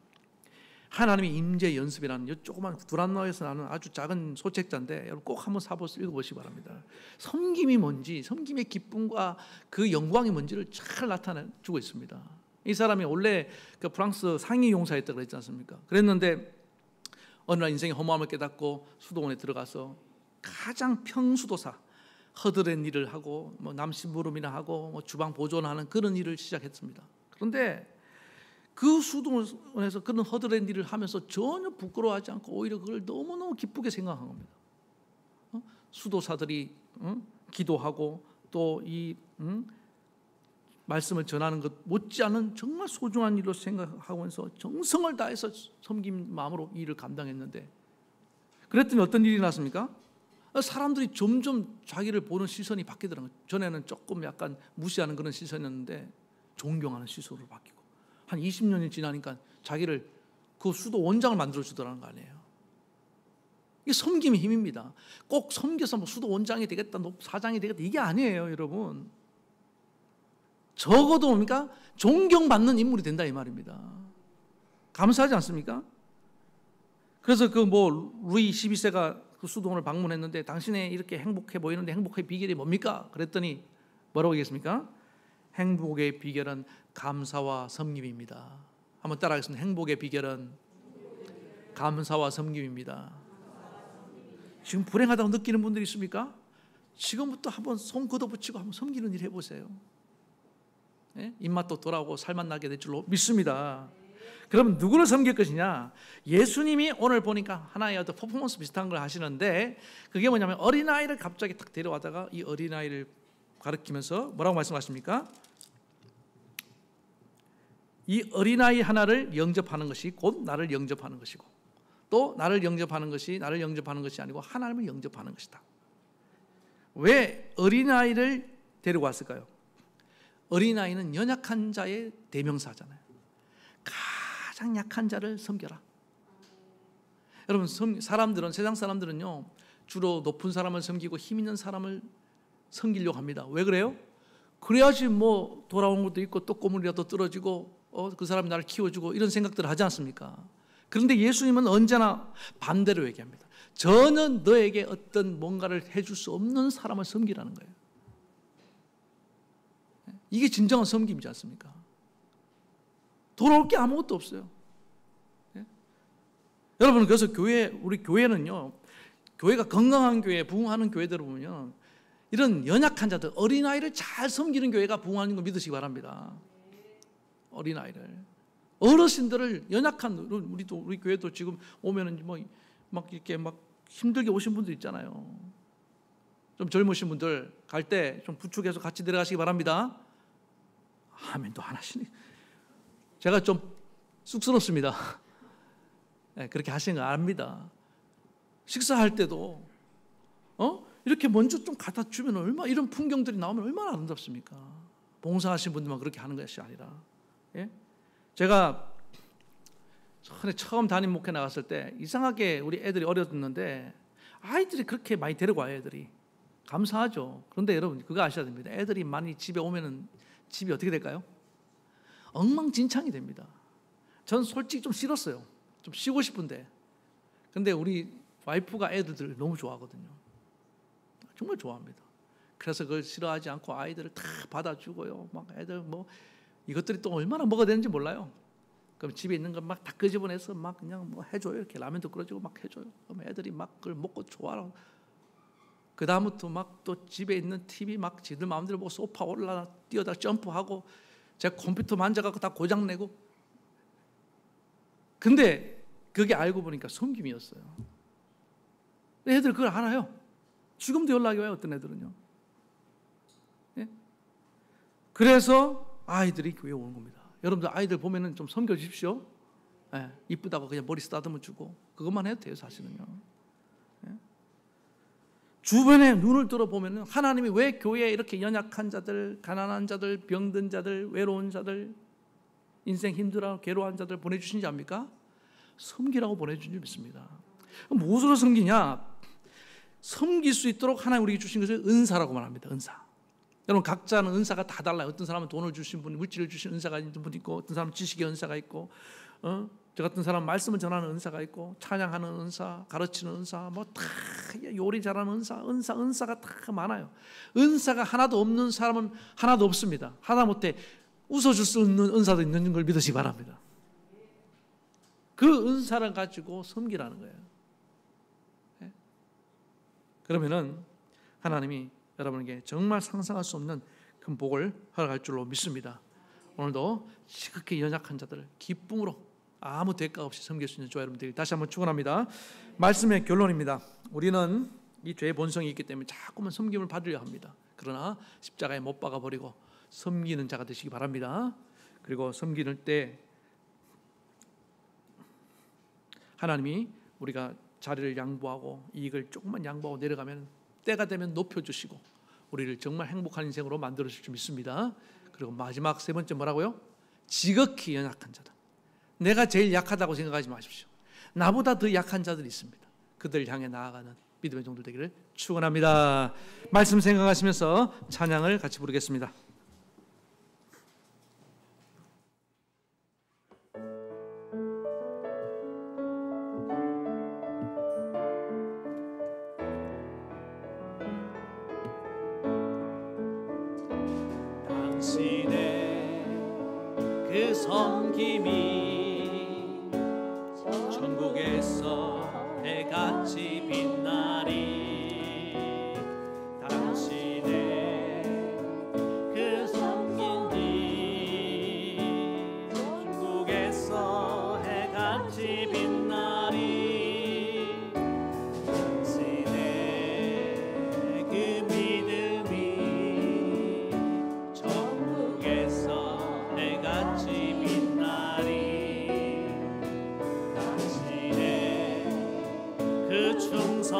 하나님의 임재 연습이라는 이 조그만 두란노에서 나는 아주 작은 소책자인데 여러분 꼭 한번 사보시 읽어보시기 바랍니다. 섬김이 뭔지, 섬김의 기쁨과 그 영광이 뭔지를 잘 나타내주고 있습니다. 이 사람이 원래 그 프랑스 상위 용사였다고 그랬지 않습니까? 그랬는데 어느 날 인생의 허무함을 깨닫고 수도원에 들어가서 가장 평수도사, 허드렛 일을 하고 남심부름이나 하고 주방 보존하는 그런 일을 시작했습니다. 그런데 그 수도원에서 그런 허드렛 일을 하면서 전혀 부끄러워하지 않고 오히려 그걸 너무너무 기쁘게 생각한 겁니다. 수도사들이 기도하고 또 이 말씀을 전하는 것 못지않은 정말 소중한 일로 생각하면서 정성을 다해서 섬긴 마음으로 이 일을 감당했는데, 그랬더니 어떤 일이 났습니까? 사람들이 점점 자기를 보는 시선이 바뀌더라고요. 전에는 조금 약간 무시하는 그런 시선이었는데 존경하는 시선으로 바뀌고, 한 20년이 지나니까 자기를 그 수도 원장을 만들어주더라는 거 아니에요. 이게 섬김의 힘입니다. 꼭 섬겨서 수도 원장이 되겠다, 사장이 되겠다, 이게 아니에요, 여러분. 적어도 뭡니까? 존경받는 인물이 된다 이 말입니다. 감사하지 않습니까? 그래서 루이 12세가 그 수도원을 방문했는데, 당신이 이렇게 행복해 보이는데 행복의 비결이 뭡니까? 그랬더니 뭐라고 얘기했습니까? 행복의 비결은 감사와 섬김입니다. 한번 따라하겠습니다. 행복의 비결은 감사와 섬김입니다. 지금 불행하다고 느끼는 분들이 있습니까? 지금부터 한번 손 걷어붙이고 한번 섬기는 일 해보세요. 예? 입맛도 돌아오고 살맛 나게 될 줄로 믿습니다. 그럼 누구를 섬길 것이냐? 예수님이 오늘 보니까 하나의 어떤 퍼포먼스 비슷한 걸 하시는데, 그게 뭐냐면 어린아이를 갑자기 딱 데려와다가 이 어린아이를 가르치면서 뭐라고 말씀하십니까? 이 어린아이 하나를 영접하는 것이 곧 나를 영접하는 것이고, 또 나를 영접하는 것이 나를 영접하는 것이 아니고 하나님을 영접하는 것이다. 왜 어린아이를 데려왔을까요? 어린아이는 연약한 자의 대명사잖아요. 가장 약한 자를 섬겨라. 여러분, 세상 사람들은요 주로 높은 사람을 섬기고 힘 있는 사람을 섬기려고 합니다. 왜 그래요? 그래야지 돌아온 것도 있고 또 꼬물이라도 떨어지고 그 사람이 나를 키워주고 이런 생각들을 하지 않습니까? 그런데 예수님은 언제나 반대로 얘기합니다. 저는 너에게 어떤 뭔가를 해줄 수 없는 사람을 섬기라는 거예요. 이게 진정한 섬김이지 않습니까? 돌아올 게 아무것도 없어요. 예? 여러분, 그래서 우리 교회는요, 교회가 건강한 교회, 부흥하는 교회들을 보면 이런 연약한 자들, 어린아이를 잘 섬기는 교회가 부흥하는 거 믿으시기 바랍니다. 어린아이를 어르신들을 연약한 우리 교회도 지금 오면은 막 이렇게 막 힘들게 오신 분들 있잖아요. 좀 젊으신 분들 갈 때 좀 부축해서 같이 내려가시기 바랍니다. 아멘도 안 하시니. 제가 좀 쑥스럽습니다. 네, 그렇게 하시는 거 압니다. 식사할 때도 이렇게 먼저 좀 갖다 주면 얼마 이런 풍경들이 나오면 얼마나 아름답습니까? 봉사하신 분들만 그렇게 하는 것이 아니라. 예? 제가 처음 담임 목회 나갔을 때 이상하게 우리 애들이 어렸는데 아이들이 그렇게 많이 데리고 와요. 애들이 감사하죠. 그런데 여러분 그거 아셔야 됩니다. 애들이 많이 집에 오면은 집이 어떻게 될까요? 엉망진창이 됩니다. 전 솔직히 좀 싫었어요. 좀 쉬고 싶은데 근데 우리 와이프가 애들을 너무 좋아하거든요. 정말 좋아합니다. 그래서 그걸 싫어하지 않고 아이들을 다 받아주고요. 막 애들 뭐 이것들이 또 얼마나 먹어야 되는지 몰라요. 그럼 집에 있는 거 막 다 끄집어내서 막 그냥 뭐 해줘요. 이렇게 라면도 끓여주고 막 해줘요. 그럼 애들이 막 그걸 먹고 좋아하고 그 다음부터 막 또 집에 있는 TV 막 지들 마음대로 보고 소파 올라 뛰어다 점프하고 제 컴퓨터 만져갖고 다 고장내고. 근데 그게 알고 보니까 섬김이었어요. 애들 그걸 알아요. 지금도 연락이 와요. 어떤 애들은요. 예? 그래서 아이들이 교회에 오는 겁니다. 여러분들 아이들 보면은 좀 섬겨주십시오. 예, 이쁘다고 그냥 머리 쓰다듬어 주고 그것만 해도 돼요. 사실은요. 예? 주변에 눈을 들어보면은 하나님이 왜 교회에 이렇게 연약한 자들, 가난한 자들, 병든 자들, 외로운 자들, 인생 힘들어 괴로워한 자들 보내주신지 압니까? 섬기라고 보내준 줄 믿습니다. 무엇으로 섬기냐? 섬길 수 있도록 하나님 우리에게 주신 것을 은사라고 말합니다. 은사. 여러분 각자는 은사가 다 달라요. 어떤 사람은 돈을 주신 분, 물질을 주신 은사가 있는 분 있고, 어떤 사람은 지식의 은사가 있고, 저 같은 사람은 말씀을 전하는 은사가 있고, 찬양하는 은사, 가르치는 은사, 뭐 다 요리 잘하는 은사가 다 많아요. 은사가 하나도 없는 사람은 하나도 없습니다. 하다못해 웃어줄 수 있는 은사도 있는 걸 믿으시기 바랍니다. 그 은사를 가지고 섬기라는 거예요. 네? 그러면은 하나님이 여러분에게 정말 상상할 수 없는 큰 복을 허락할 줄로 믿습니다. 오늘도 지극히 연약한 자들을 기쁨으로 아무 대가 없이 섬길 수 있는 저와 여러분들이 다시 한번 축원합니다. 말씀의 결론입니다. 우리는 이 죄의 본성이 있기 때문에 자꾸만 섬김을 받으려 합니다. 그러나 십자가에 못 박아 버리고 섬기는 자가 되시기 바랍니다. 그리고 섬기는 때 하나님이 우리가 자리를 양보하고 이익을 조금만 양보하고 내려가면 때가 되면 높여주시고 우리를 정말 행복한 인생으로 만들어줄 줄 믿습니다. 그리고 마지막 세 번째 뭐라고요? 지극히 연약한 자다. 내가 제일 약하다고 생각하지 마십시오. 나보다 더 약한 자들이 있습니다. 그들을 향해 나아가는 믿음의 종들 되기를 축원합니다. 말씀 생각하시면서 찬양을 같이 부르겠습니다. 당신의 그 섬김이 천국에서 해같이 빛나리. 당신의 그 섬김이 천국에서 해같이 빛나리. 당신의 그 믿음이 천국에서 해같이 빛나리. 당신의 그 충성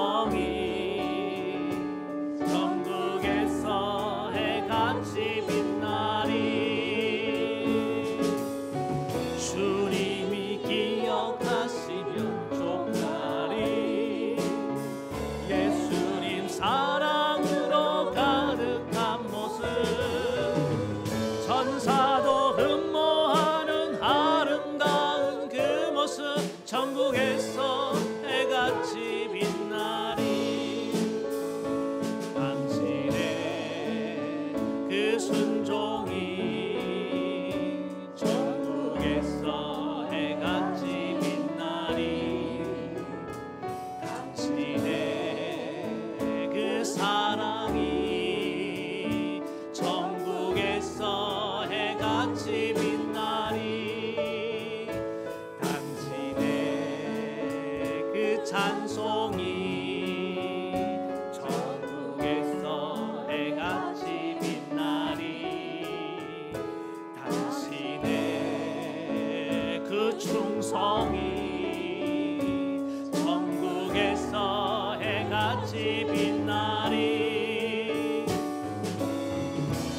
해같이 빛나리.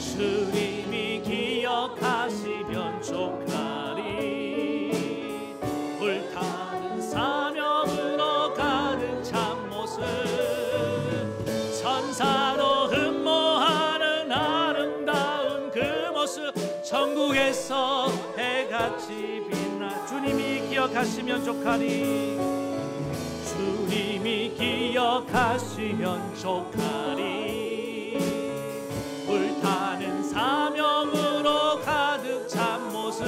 주님이 기억하시면 족하리. 불타는 사명으로 가득 찬 모습, 천사도 흠모하는 아름다운 그 모습, 천국에서 해같이 빛나. 주님이 기억하시면 족하리. 주님이 기억하시면 족하리. 불타는 사명으로 가득 찬 모습,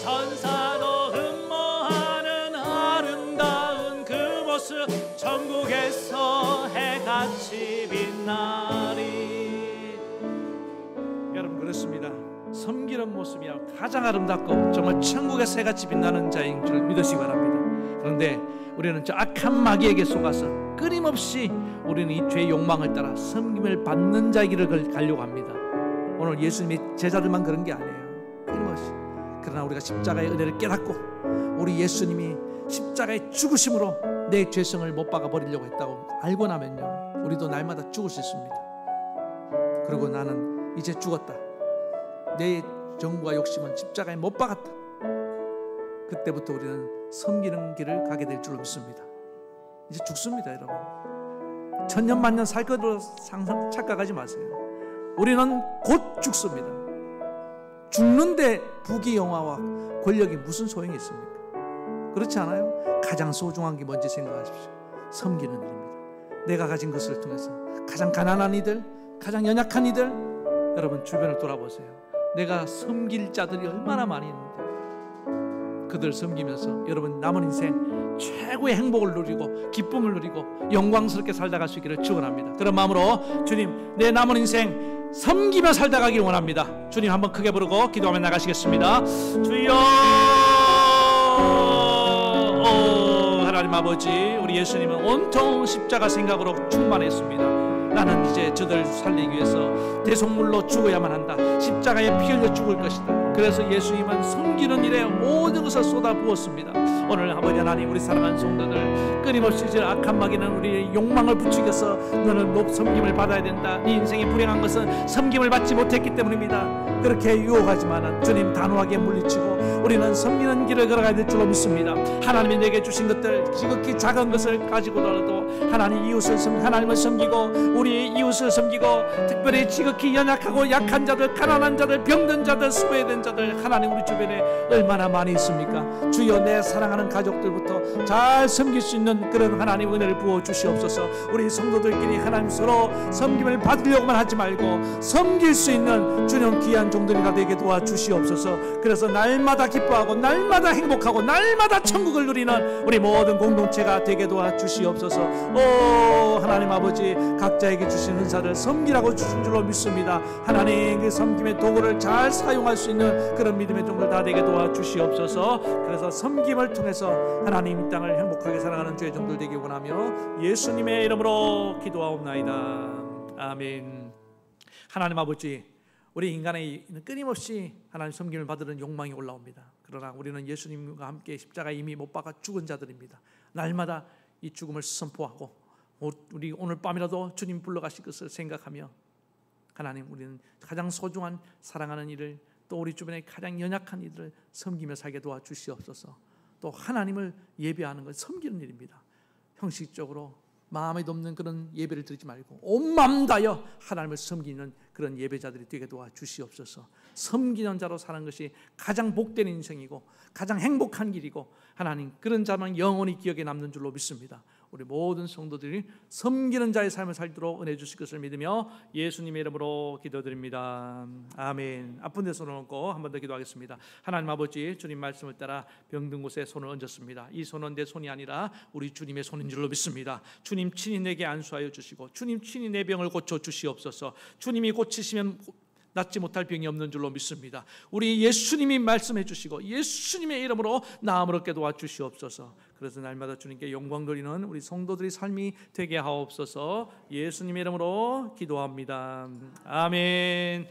천사도 흠모하는 아름다운 그 모습, 천국에서 해같이 빛나리. 여러분, 그렇습니다. 섬기는 모습이 가장 아름답고 정말 천국에서 해같이 빛나는 자인 줄 믿으시기 바랍니다. 그런데 우리는 저 악한 마귀에게 속아서 끊임없이 우리는 이 죄의 욕망을 따라 섬김을 받는 자의 길을 가려고 합니다. 오늘 예수님의 제자들만 그런 게 아니에요. 끊임없이. 그러나 우리가 십자가의 은혜를 깨닫고 우리 예수님이 십자가의 죽으심으로 내 죄성을 못 박아 버리려고 했다고 알고 나면요, 우리도 날마다 죽을 수 있습니다. 그리고 나는 이제 죽었다, 내 정과 욕심은 십자가에 못 박았다, 그때부터 우리는 섬기는 길을 가게 될 줄로 믿습니다. 이제 죽습니다. 여러분, 천년만년 살 것으로 착각하지 마세요. 우리는 곧 죽습니다. 죽는데 부귀영화와 권력이 무슨 소용이 있습니까? 그렇지 않아요? 가장 소중한 게 뭔지 생각하십시오. 섬기는 일입니다. 내가 가진 것을 통해서 가장 가난한 이들, 가장 연약한 이들, 여러분 주변을 돌아보세요. 내가 섬길 자들이 얼마나 많이 있는데, 그들 섬기면서 여러분 남은 인생 최고의 행복을 누리고 기쁨을 누리고 영광스럽게 살다 갈 수 있기를 축원합니다. 그런 마음으로 주님, 내 남은 인생 섬기며 살다 가길 원합니다. 주님 한번 크게 부르고 기도하며 나가시겠습니다. 주여, 하나님 아버지, 우리 예수님은 온통 십자가 생각으로 충만했습니다. 나는 이제 저들 살리기 위해서 대속물로 죽어야만 한다, 십자가에 피 흘려 죽을 것이다. 그래서 예수님은 섬기는 일에 모든 것을 쏟아부었습니다. 오늘 아버지 하나님, 우리 사랑하는 성도들, 끊임없이 저 악한 마귀는 우리의 욕망을 부추겨서 너는 섬김을 받아야 된다, 네 인생이 불행한 것은 섬김을 받지 못했기 때문입니다. 그렇게 유혹하지만 주님 단호하게 물리치고 우리는 섬기는 길을 걸어가야 될 줄로 믿습니다. 하나님이 내게 주신 것들 지극히 작은 것을 가지고라도 하나님 이웃을 하나님을 섬기고 우리 이웃을 섬기고, 특별히 지극히 연약하고 약한 자들, 가난한 자들, 병든 자들, 소외된 자들, 하나님 우리 주변에 얼마나 많이 있습니까? 주여, 내 사랑하는 가족들부터 잘 섬길 수 있는 그런 하나님 은혜를 부어 주시옵소서. 우리 성도들끼리 하나님 서로 섬김을 받으려고만 하지 말고 섬길 수 있는 주님 귀한 종들이 다 되게 도와주시옵소서. 그래서 날마다 기뻐하고 날마다 행복하고 날마다 천국을 누리는 우리 모든 공동체가 되게 도와주시옵소서. 오 하나님 아버지, 각자에게 주신 은사를 섬기라고 주신 줄로 믿습니다. 하나님, 그 섬김의 도구를 잘 사용할 수 있는 그런 믿음의 종들 다 되게 도와주시옵소서. 그래서 섬김을 통해서 하나님 이 땅을 행복하게 살아가는 주의 종들 되기 원하며 예수님의 이름으로 기도하옵나이다. 아멘. 하나님 아버지, 우리 인간의 끊임없이 하나님 섬김을 받으는 욕망이 올라옵니다. 그러나 우리는 예수님과 함께 십자가에 이미 못 박아 죽은 자들입니다. 날마다 이 죽음을 선포하고 우리 오늘 밤이라도 주님 불러가실 것을 생각하며 하나님, 우리는 가장 소중한 사랑하는 이를, 또 우리 주변에 가장 연약한 이들을 섬기며 살게 도와주시옵소서. 또 하나님을 예배하는 것, 섬기는 일입니다. 형식적으로 마음에 돕는 그런 예배를 드리지 말고 온 마음 다여 하나님을 섬기는 그런 예배자들이 되게 도와주시옵소서. 섬기는 자로 사는 것이 가장 복된 인생이고 가장 행복한 길이고, 하나님 그런 자만 영원히 기억에 남는 줄로 믿습니다. 우리 모든 성도들이 섬기는 자의 삶을 살도록 은혜 주실 것을 믿으며 예수님의 이름으로 기도드립니다. 아멘. 아픈 데 손을 얹고 한 번 더 기도하겠습니다. 하나님 아버지, 주님 말씀을 따라 병든 곳에 손을 얹었습니다. 이 손은 내 손이 아니라 우리 주님의 손인 줄로 믿습니다. 주님 친히 내게 안수하여 주시고 주님 친히 내 병을 고쳐 주시옵소서. 주님이 고치시면 낫지 못할 병이 없는 줄로 믿습니다. 우리 예수님이 말씀해 주시고 예수님의 이름으로 나음을 얻게 도와주시옵소서. 그래서 날마다 주님께 영광 돌리는 우리 성도들의 삶이 되게 하옵소서. 예수님의 이름으로 기도합니다. 아멘.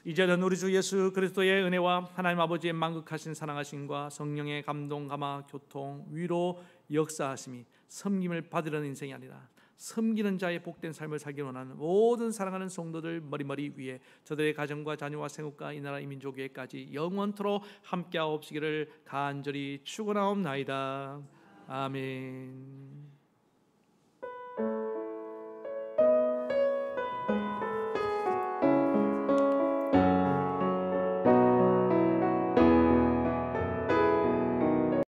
이제는 우리 주 예수 그리스도의 은혜와 하나님 아버지의 만극하신 사랑하심과 성령의 감동, 감화, 교통, 위로, 역사하심이 섬김을 받으려는 인생이 아니라 섬기는 자의 복된 삶을 살기 원하는 모든 사랑하는 성도들 머리머리 위에 저들의 가정과 자녀와 생업과 이 나라 이 민족 위에까지 영원토록 함께하옵시기를 간절히 축원하옵나이다. 아멘.